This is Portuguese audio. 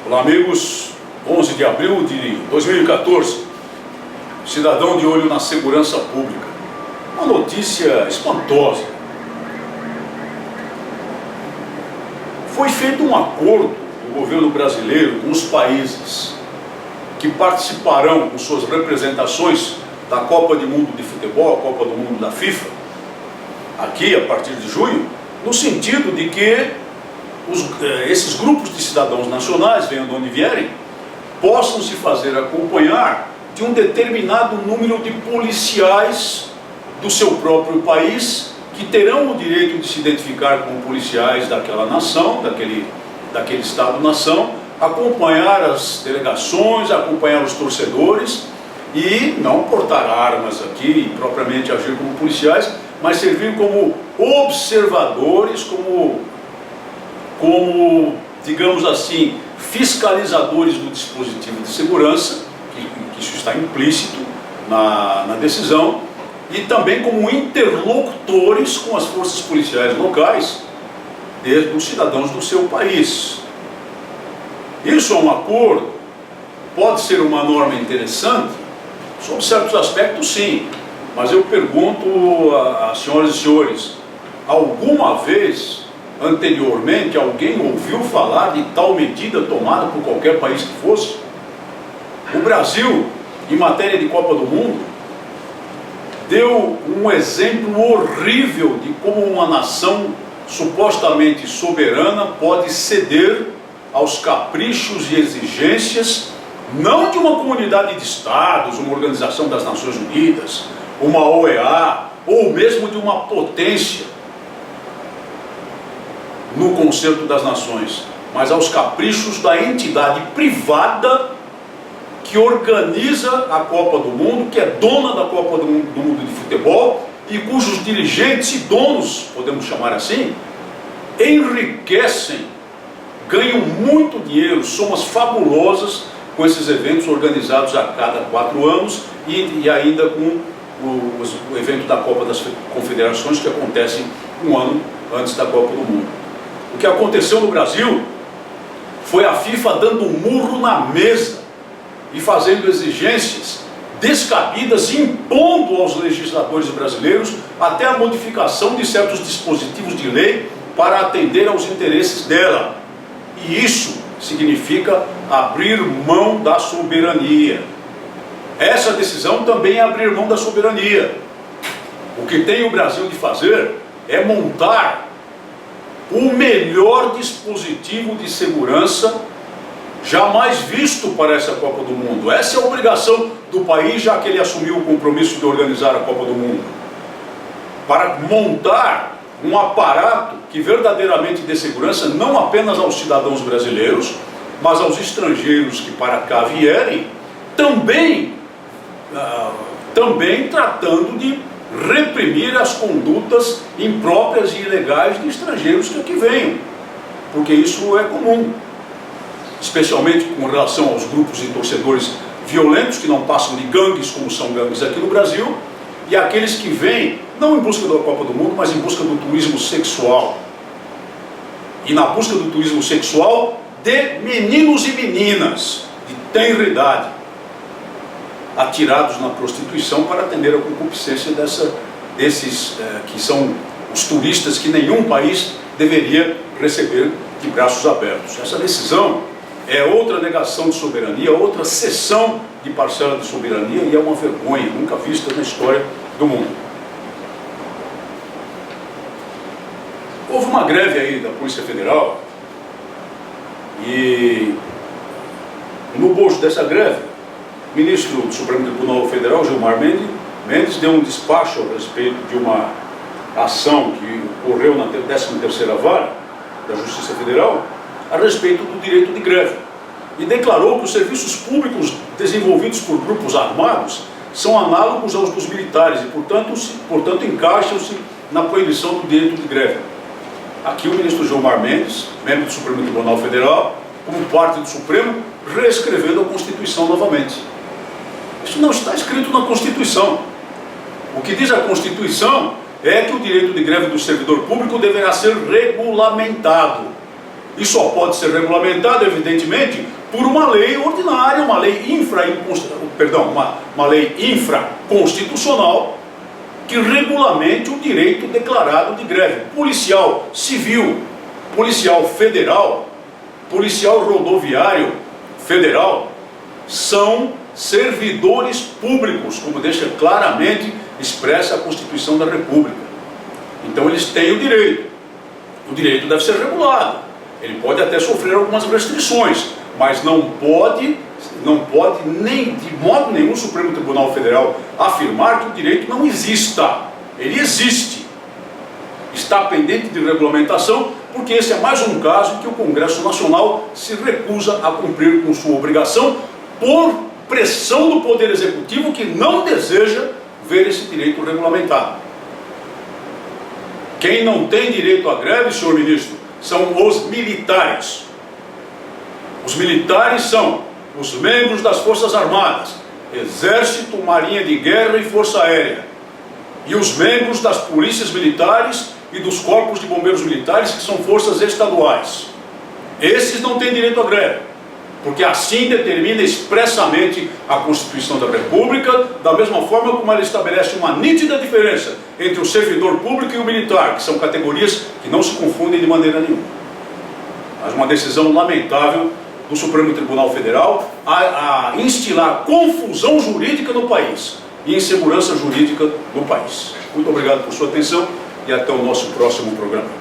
Olá, amigos. 11 de abril de 2014. Cidadão de olho na segurança pública. Uma notícia espantosa. Foi feito um acordo do governo brasileiro com os países que participarão com suas representações da Copa do Mundo de Futebol, a Copa do Mundo da FIFA, aqui a partir de junho, no sentido de que esses grupos de cidadãos nacionais, venham de onde vierem, possam se fazer acompanhar de um determinado número de policiais do seu próprio país, que terão o direito de se identificar como policiais daquela nação, daquele Estado-nação, acompanhar as delegações, acompanhar os torcedores e não portar armas aqui e propriamente agir como policiais, mas servir como observadores, como, digamos assim, fiscalizadores do dispositivo de segurança, que isso está implícito na decisão, e também como interlocutores com as forças policiais locais dos cidadãos do seu país. Isso é um acordo, pode ser uma norma interessante, sob certos aspectos sim, mas eu pergunto às senhoras e senhores, alguma vez anteriormente alguém ouviu falar de tal medida tomada por qualquer país que fosse? O Brasil, em matéria de Copa do Mundo, deu um exemplo horrível de como uma nação supostamente soberana pode ceder aos caprichos e exigências, não de uma comunidade de estados, uma organização das Nações Unidas, uma OEA, ou mesmo de uma potência no concerto das nações, mas aos caprichos da entidade privada que organiza a Copa do Mundo, que é dona da Copa do Mundo de Futebol e cujos dirigentes e donos, podemos chamar assim, enriquecem, ganham muito dinheiro, somas fabulosas com esses eventos organizados a cada 4 anos e ainda com o evento da Copa das Confederações, que acontece um ano antes da Copa do Mundo. O que aconteceu no Brasil foi a FIFA dando um murro na mesa e fazendo exigências descabidas, impondo aos legisladores brasileiros até a modificação de certos dispositivos de lei para atender aos interesses dela. E isso significa abrir mão da soberania. Essa decisão também é abrir mão da soberania. O que tem o Brasil de fazer é montar o melhor dispositivo de segurança jamais visto para essa Copa do Mundo. Essa é a obrigação do país, já que ele assumiu o compromisso de organizar a Copa do Mundo. Para montar um aparato que verdadeiramente dê segurança não apenas aos cidadãos brasileiros, mas aos estrangeiros que para cá vierem, também tratando de reprimir as condutas impróprias e ilegais de estrangeiros que aqui venham, porque isso é comum, especialmente com relação aos grupos de torcedores violentos que não passam de gangues, como são gangues aqui no Brasil, e aqueles que vêm não em busca da Copa do Mundo, mas em busca do turismo sexual. E na busca do turismo sexual de meninos e meninas de tenra idade, atirados na prostituição para atender a concupiscência desses que são os turistas que nenhum país deveria receber de braços abertos. Essa decisão é outra negação de soberania, outra cessão de parcela de soberania, e é uma vergonha nunca vista na história do mundo. Houve uma greve aí da Polícia Federal e no bojo dessa greve, o ministro do Supremo Tribunal Federal, Gilmar Mendes, deu um despacho a respeito de uma ação que ocorreu na 13ª Vara da Justiça Federal a respeito do direito de greve, e declarou que os serviços públicos desenvolvidos por grupos armados são análogos aos dos militares e, portanto encaixam-se na proibição do direito de greve. Aqui o ministro Gilmar Mendes, membro do Supremo Tribunal Federal, como parte do Supremo, reescrevendo a Constituição novamente. Isso não está escrito na Constituição. O que diz a Constituição é que o direito de greve do servidor público deverá ser regulamentado. E só pode ser regulamentado, evidentemente, por uma lei ordinária, uma lei uma lei infraconstitucional que regulamente o direito declarado de greve. Policial civil, policial federal, policial rodoviário federal são servidores públicos, como deixa claramente expressa a Constituição da República. Então eles têm o direito deve ser regulado, ele pode até sofrer algumas restrições, mas não pode nem de modo nenhum o Supremo Tribunal Federal afirmar que o direito não exista. Ele existe, está pendente de regulamentação, porque esse é mais um caso em que o Congresso Nacional se recusa a cumprir com sua obrigação por pressão do Poder Executivo, que não deseja ver esse direito regulamentado. Quem não tem direito à greve, senhor ministro, são os militares. Os militares são os membros das Forças Armadas, Exército, Marinha de Guerra e Força Aérea, e os membros das polícias militares e dos corpos de bombeiros militares, que são forças estaduais. Esses não têm direito à greve, porque assim determina expressamente a Constituição da República, da mesma forma como ela estabelece uma nítida diferença entre o servidor público e o militar, que são categorias que não se confundem de maneira nenhuma. Mas uma decisão lamentável do Supremo Tribunal Federal a instilar confusão jurídica no país e insegurança jurídica no país. Muito obrigado por sua atenção e até o nosso próximo programa.